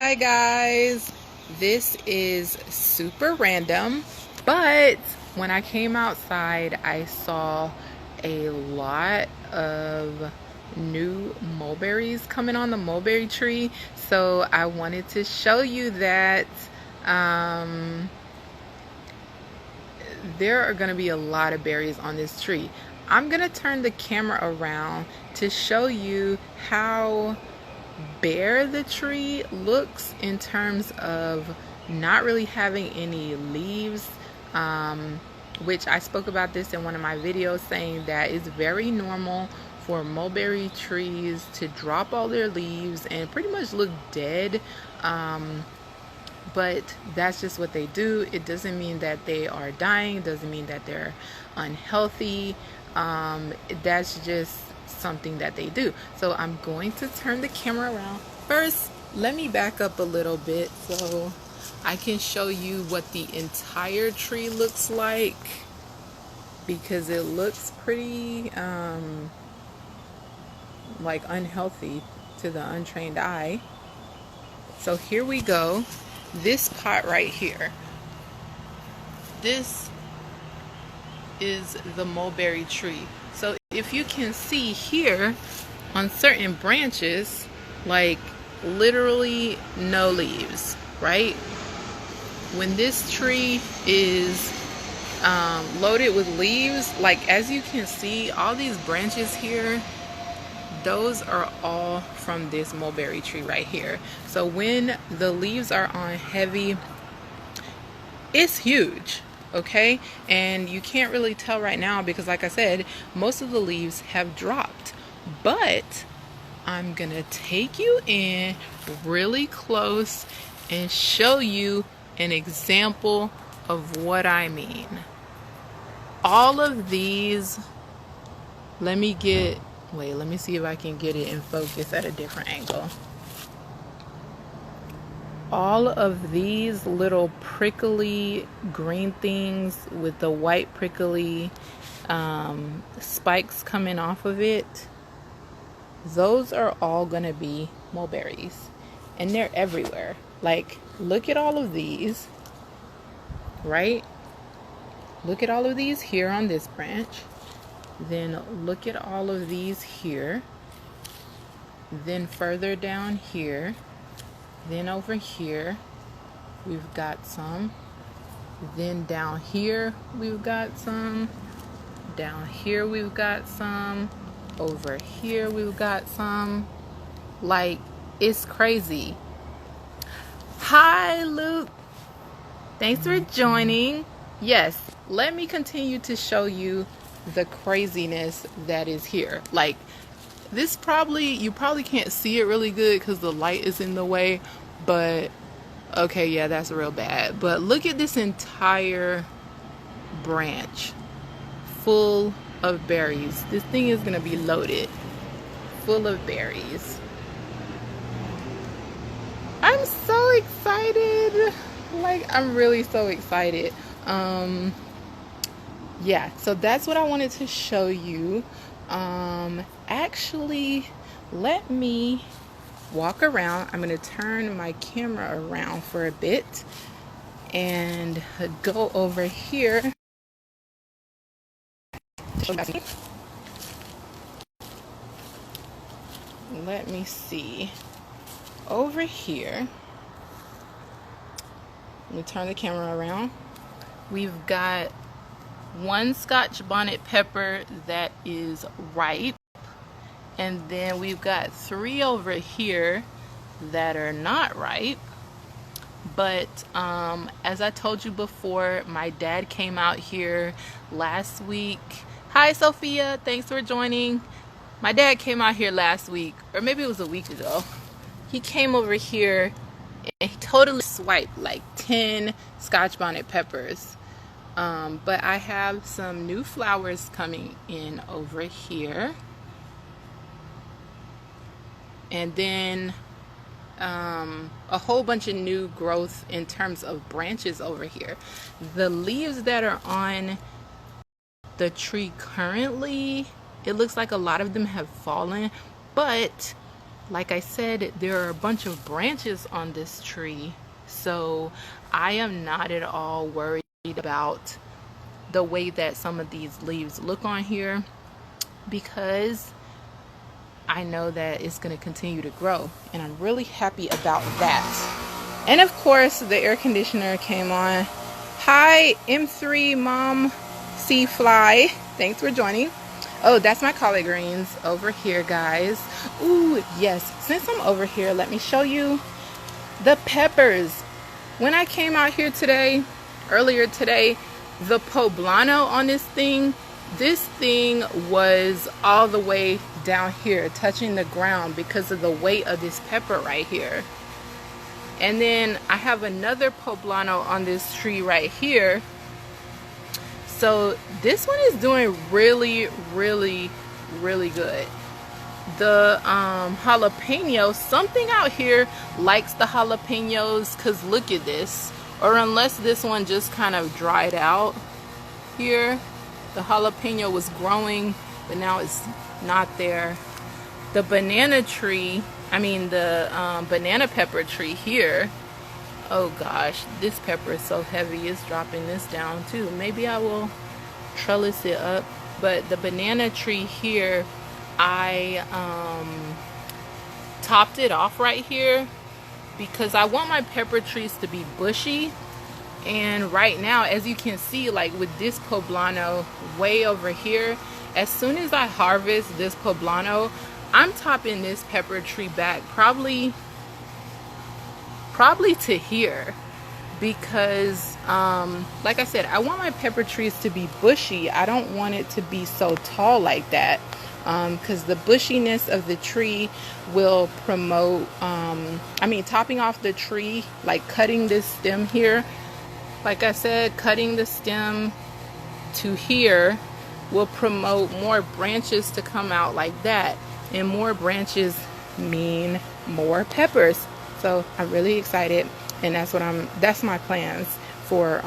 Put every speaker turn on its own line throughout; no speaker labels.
Hi guys, this is super random, but when I came outside I saw a lot of new mulberries coming on the mulberry tree, so I wanted to show you that there are going to be a lot of berries on this tree. I'm going to turn the camera around to show you how bare the tree looks in terms of not really having any leaves, which I spoke about this in one of my videos, saying that it's very normal for mulberry trees to drop all their leaves and pretty much look dead, but that's just what they do. It doesn't mean that they are dying, it doesn't mean that they're unhealthy. That's just something that they do. So I'm going to turn the camera around. First, let me back up a little bit so I can show you what the entire tree looks like, because it looks pretty like unhealthy to the untrained eye. So here we go. This pot right here, this is the mulberry tree. So if you can see here on certain branches, like literally no leaves, right? When this tree is loaded with leaves, like as you can see, all these branches here, those are all from this mulberry tree right here. So when the leaves are on heavy, it's huge, okay? And you can't really tell right now because, like I said, most of the leaves have dropped. But I'm gonna take you in really close and show you an example of what I mean. All of these, let me see if I can get it in focus at a different angle. All of these little prickly green things with the white prickly spikes coming off of it, those are all gonna be mulberries, and they're everywhere. Like, look at all of these, right? Look at all of these here on this branch. Then look at all of these here. Then further down here. Then over here, we've got some. Then down here, we've got some. Down here, we've got some. Over here, we've got some. Like, it's crazy. Hi, Luke. Thanks for joining. Yes, let me continue to show you the craziness that is here. Like, this you probably can't see it really good because the light is in the way, but okay, yeah, that's real bad. But look at this entire branch full of berries. This thing is gonna be loaded full of berries. I'm so excited. Like, I'm really so excited. Yeah, so that's what I wanted to show you. Actually, let me walk around. I'm going to turn my camera around for a bit and go over here. Let me see. Over here, let me turn the camera around. We've got one Scotch bonnet pepper that is ripe, and then we've got 3 over here that are not ripe. But as I told you before, my dad came out here last week. Hi Sophia, thanks for joining. My dad came out here last week, or maybe it was a week ago. He came over here and he totally swiped like 10 Scotch bonnet peppers. But I have some new flowers coming in over here. And then a whole bunch of new growth in terms of branches over here. The leaves that are on the tree currently, it looks like a lot of them have fallen, but like I said, there are a bunch of branches on this tree, so I am not at all worried about the way that some of these leaves look on here, because I know that it's going to continue to grow, and I'm really happy about that. And of course, the air conditioner came on. Hi, M3 Mom C Fly. Thanks for joining. Oh, that's my collard greens over here, guys. Ooh, yes. Since I'm over here, let me show you the peppers. When I came out here today, earlier today, the poblano on this thing was all the way down here, touching the ground because of the weight of this pepper right here. And then I have another poblano on this tree right here. So this one is doing really, really, really good. The jalapeno, something out here likes the jalapenos, because look at this. Or unless this one just kind of dried out here. The jalapeno was growing, but now it's not there. The banana tree, the banana pepper tree here. Oh gosh, this pepper is so heavy, it's dropping this down too. Maybe I will trellis it up. But the banana tree here, I topped it off right here because I want my pepper trees to be bushy. And right now, as you can see, like with this poblano way over here, as soon as I harvest this poblano, I'm topping this pepper tree back probably to here, because like I said, I want my pepper trees to be bushy. I don't want it to be so tall like that, because the bushiness of the tree will promote topping off the tree, like cutting this stem here, like I said, cutting the stem to here will promote more branches to come out like that, and more branches mean more peppers. So I'm really excited, and that's my plans for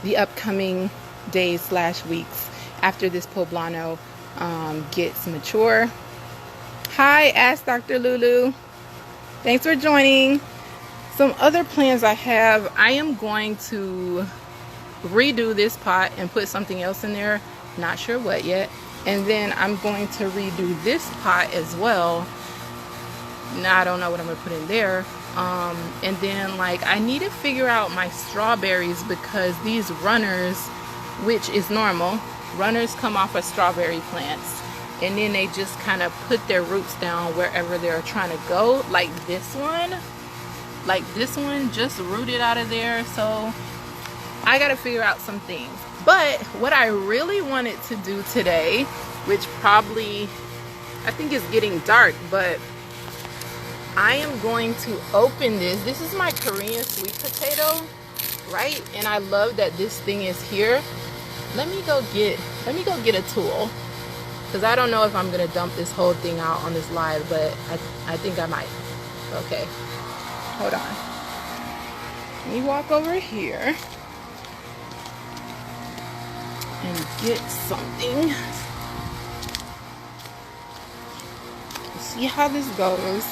the upcoming days / weeks after this poblano gets mature. Hi, Ask Dr. Lulu. Thanks for joining. Some other plans I have, I am going to redo this pot and put something else in there. Not sure what yet. And then I'm going to redo this pot as well. Now I don't know what I'm gonna put in there. And then I need to figure out my strawberries, because these runners, which is normal, runners come off of strawberry plants, and then they just kind of put their roots down wherever they're trying to go. Like this one just rooted out of there. So I gotta figure out some things. But what I really wanted to do today, which probably, I think it's getting dark, but I am going to open this. This is my Korean sweet potato, right? And I love that this thing is here. Let me go get a tool, because I don't know if I'm gonna dump this whole thing out on this live, but I think I might. Okay, hold on. Let me walk over here and get something. See how this goes.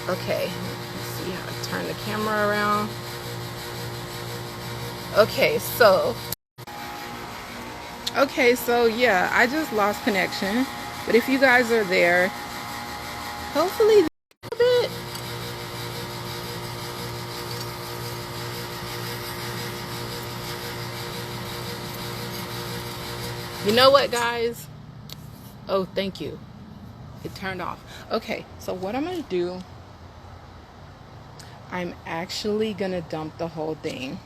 Okay, let's see how I turn the camera around. Okay, so yeah, I just lost connection, but if you guys are there, hopefully a bit. You know what, guys? Oh, thank you. It turned off. Okay, so what I'm gonna do, I'm actually gonna dump the whole thing,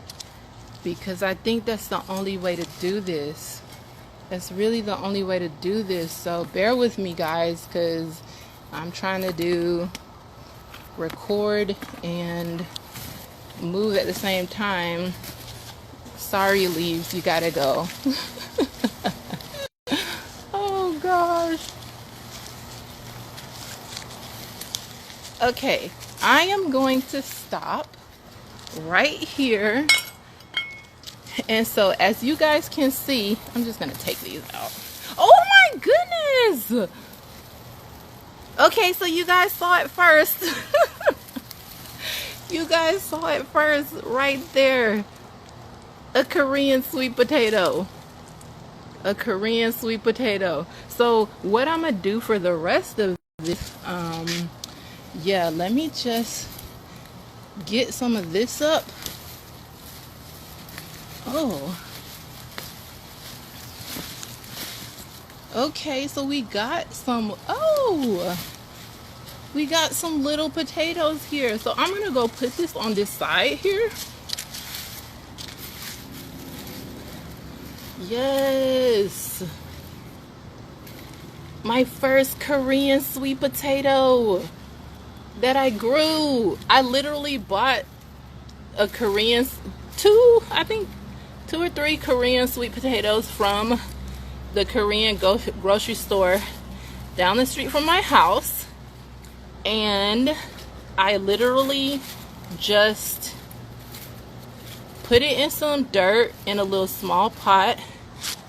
because I think that's the only way to do this. That's really the only way to do this. So bear with me, guys, because I'm trying to record and move at the same time. Sorry, leaves, you gotta go. Oh gosh. Okay, I am going to stop right here. And so as you guys can see, I'm just gonna take these out. Oh my goodness! Okay, so you guys saw it first. You guys saw it first right there. A Korean sweet potato. A Korean sweet potato. So what I'm gonna do for the rest of this, yeah, let me just get some of this up. Oh. Okay, so we got some, we got some little potatoes here. So I'm gonna go put this on this side here. Yes. My first Korean sweet potato that I grew. I literally bought a Korean, I think 2 or 3 Korean sweet potatoes from the Korean grocery store down the street from my house, and I literally just put it in some dirt in a little small pot.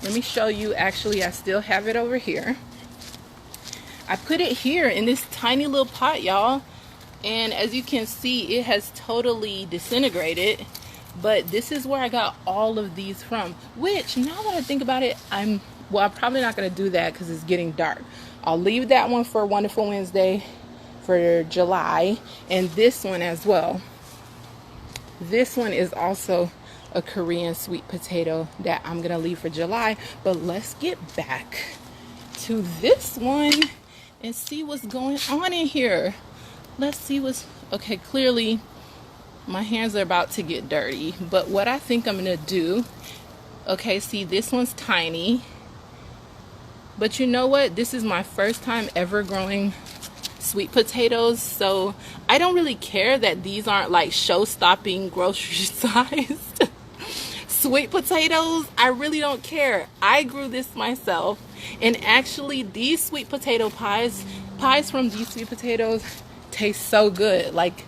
Let me show you. Actually, I still have it over here. I put it here in this tiny little pot, y'all, and as you can see, it has totally disintegrated. But this is where I got all of these from, which, now that I think about it, I'm probably not going to do that because it's getting dark. I'll leave that one for Wonderful Wednesday for July, and this one as well. This one is also a Korean sweet potato that I'm going to leave for July. But let's get back to this one and see what's going on in here. Let's see what's... Okay, clearly my hands are about to get dirty, but what I think I'm gonna do, okay, see, this one's tiny, but you know what, this is my first time ever growing sweet potatoes, so I don't really care that these aren't like show-stopping grocery sized sweet potatoes. I really don't care. I grew this myself, and actually these sweet potato pies from these sweet potatoes taste so good. Like,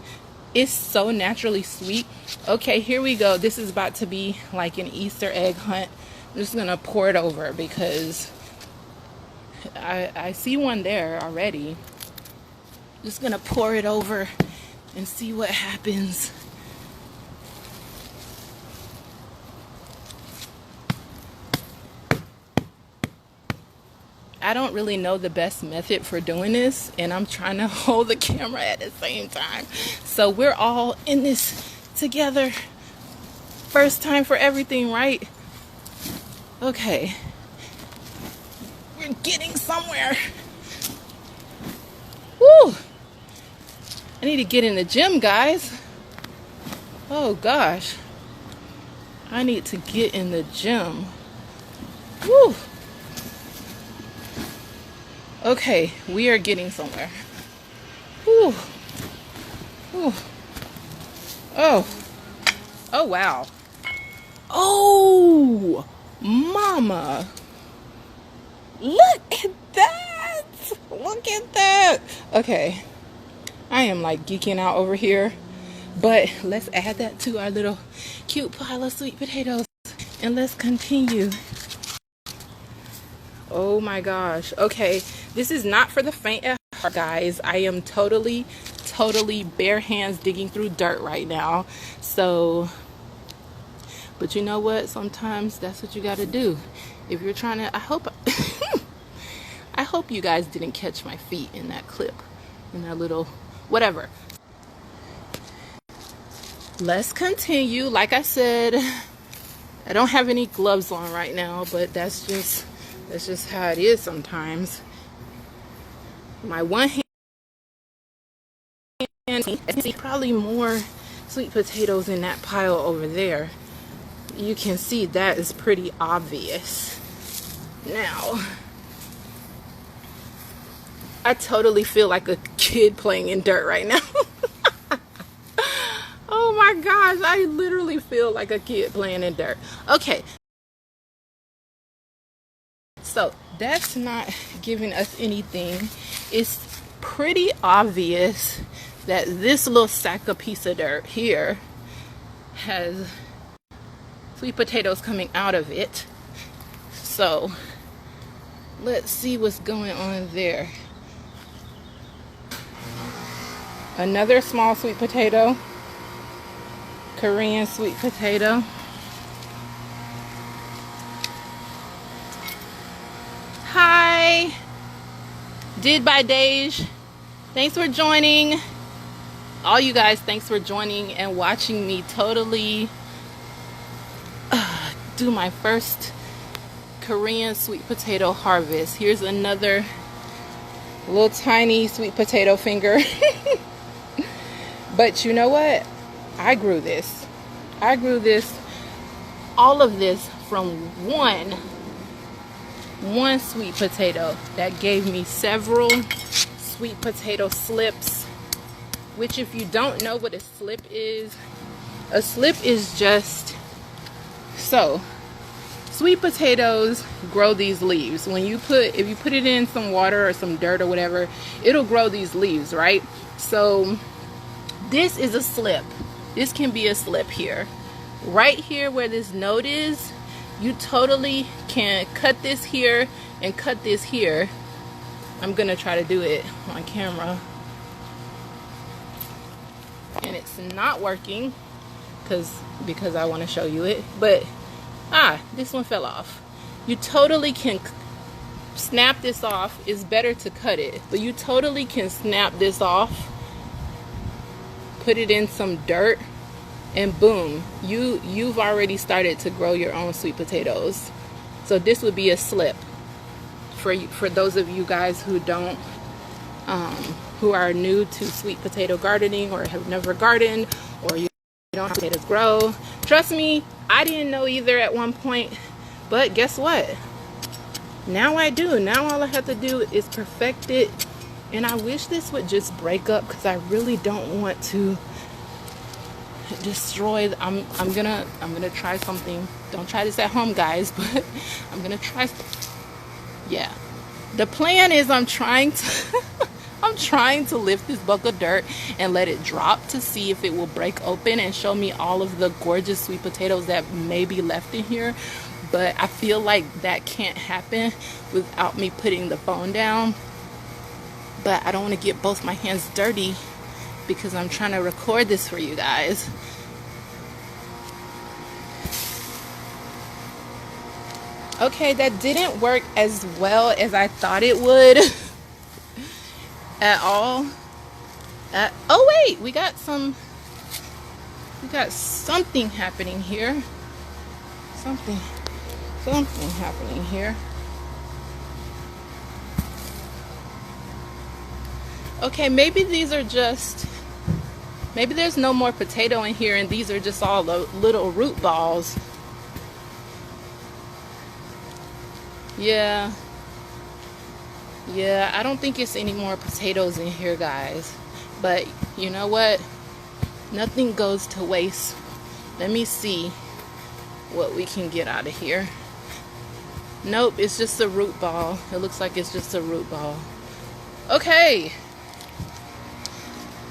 it's so naturally sweet. Okay, here we go. This is about to be like an Easter egg hunt. I'm just gonna pour it over because I see one there already. Just gonna pour it over and see what happens. I don't really know the best method for doing this, and I'm trying to hold the camera at the same time. So we're all in this together. First time for everything, right? Okay. We're getting somewhere. Woo! I need to get in the gym, guys. Oh gosh. I need to get in the gym. Woo! Okay, we are getting somewhere. Whew. Whew. Oh. Oh, wow. Oh, mama. Look at that. Look at that. Okay. I am like geeking out over here. But let's add that to our little cute pile of sweet potatoes. And let's continue. Oh my gosh. Okay, this is not for the faint at heart, guys. I am totally bare hands digging through dirt right now. So, but you know what? Sometimes that's what you got to do. If you're trying to, I hope you guys didn't catch my feet in that clip, in that little whatever. Let's continue. Like I said, I don't have any gloves on right now, but that's just how it is sometimes. My one hand, probably more sweet potatoes in that pile over there. You can see that is pretty obvious. Now, I totally feel like a kid playing in dirt right now. Oh my gosh, I literally feel like a kid playing in dirt. Okay. So that's not giving us anything. It's pretty obvious that this little sack of piece of dirt here has sweet potatoes coming out of it. So let's see what's going on there. Another small sweet potato. Korean sweet potato. Hi, Did by Dej. Thanks for joining. All you guys, thanks for joining and watching me totally do my first Korean sweet potato harvest. Here's another little tiny sweet potato finger. But you know what? I grew this. All of this from one sweet potato that gave me several sweet potato slips. Which, if you don't know what a slip is just, so sweet potatoes grow these leaves. If you put it in some water or some dirt or whatever, it'll grow these leaves, right? So this is a slip. This can be a slip here. Right here where this node is, you totally can cut this here and cut this here. I'm gonna try to do it on camera. And it's not working because I want to show you it, but this one fell off. You totally can snap this off. It's better to cut it, but you totally can snap this off, put it in some dirt, and boom, you've already started to grow your own sweet potatoes. So this would be a slip for those of you guys who don't who are new to sweet potato gardening or have never gardened, or you don't know how potatoes grow. Trust me, I didn't know either at one point, but guess what? Now I do. Now all I have to do is perfect it, and I wish this would just break up because I really don't want to destroy. I'm gonna try something. Don't try this at home, guys, but I'm gonna try. Yeah, the plan is I'm trying to lift this bucket of dirt and let it drop to see if it will break open and show me all of the gorgeous sweet potatoes that may be left in here. But I feel like that can't happen without me putting the phone down. But I don't want to get both my hands dirty because I'm trying to record this for you guys. Okay, that didn't work as well as I thought it would at all. Oh wait, we got something happening here. Something happening here. Okay, maybe there's no more potato in here and these are just all the little root balls. Yeah, I don't think it's any more potatoes in here, guys. But you know what? Nothing goes to waste. Let me see what we can get out of here. Nope, it's just a root ball. It looks like it's just a root ball. Okay.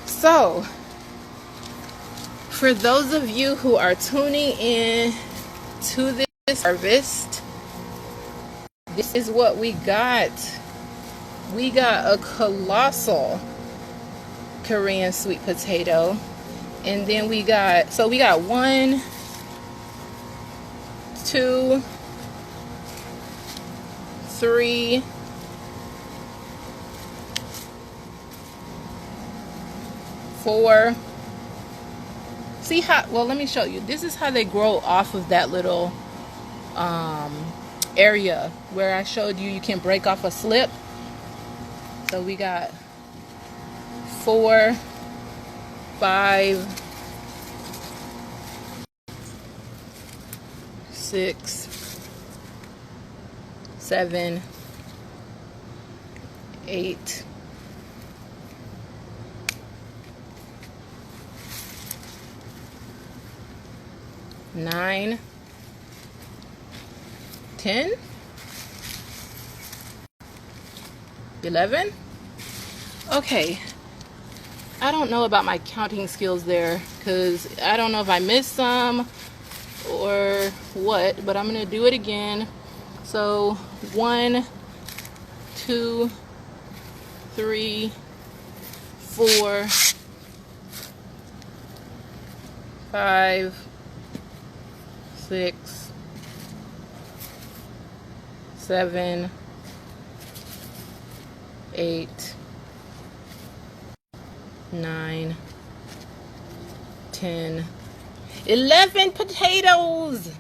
So, for those of you who are tuning in to this harvest, this is what we got. We got a colossal Korean sweet potato. And then we got 1, 2, 3, 4. See how, well, let me show you. This is how they grow off of that little area where I showed you can break off a slip. So we got 4, 5, 6, 7, 8, 9, 10, 11. Okay, I don't know about my counting skills there because I don't know if I missed some or what, but I'm gonna do it again. So 1, 2, 3, 4, 5, 6, 7, 8, 9, 10, 11 potatoes.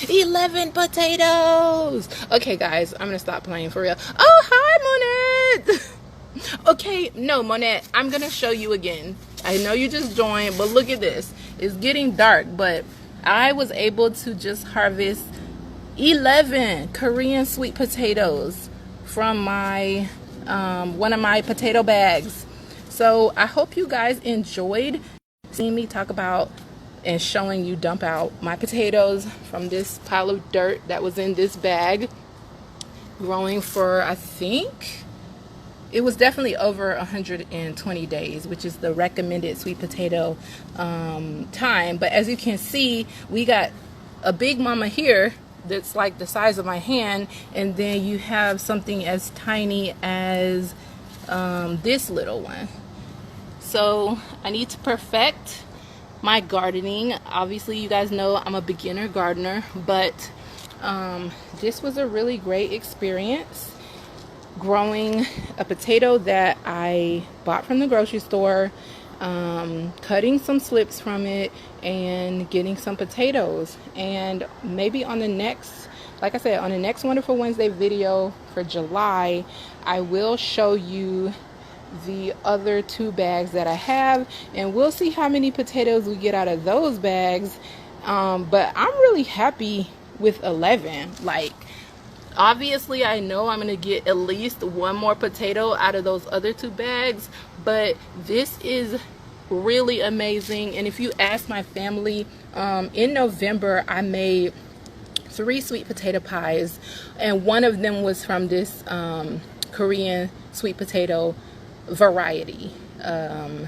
11 potatoes. Okay, guys, I'm gonna stop playing for real. Oh, hi, Monette. Okay, no, Monette, I'm gonna show you again. I know you just joined, but look at this. It's getting dark, but I was able to just harvest 11 Korean sweet potatoes from my one of my potato bags. So I hope you guys enjoyed seeing me talk about and showing you dump out my potatoes from this pile of dirt that was in this bag, growing for, I think it was definitely over 120 days, which is the recommended sweet potato time. But as you can see, we got a big mama here that's like the size of my hand, and then you have something as tiny as this little one. So I need to perfect my gardening. Obviously, you guys know I'm a beginner gardener, but this was a really great experience, growing a potato that I bought from the grocery store, cutting some slips from it and getting some potatoes. And maybe on the next, like I said, on the next Wonderful Wednesday video for July, I will show you the other 2 bags that I have, and we'll see how many potatoes we get out of those bags. But I'm really happy with 11. Like, obviously I know I'm gonna get at least 1 more potato out of those other 2 bags, but this is really amazing. And if you ask my family, in November I made 3 sweet potato pies, and one of them was from this Korean sweet potato variety, and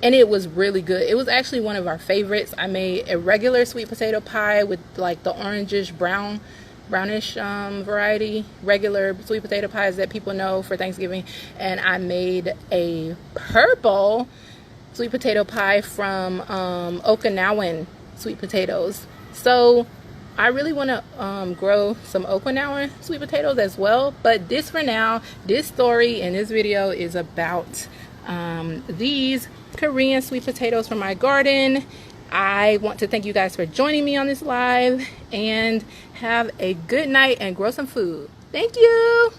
it was really good. It was actually one of our favorites. I made a regular sweet potato pie with like the orangish brownish variety, regular sweet potato pies that people know for Thanksgiving, and I made a purple sweet potato pie from Okinawan sweet potatoes. So I really want to grow some Okinawan sweet potatoes as well. But this, for now, this story and this video is about these Korean sweet potatoes from my garden. I want to thank you guys for joining me on this live, and have a good night and grow some food. Thank you.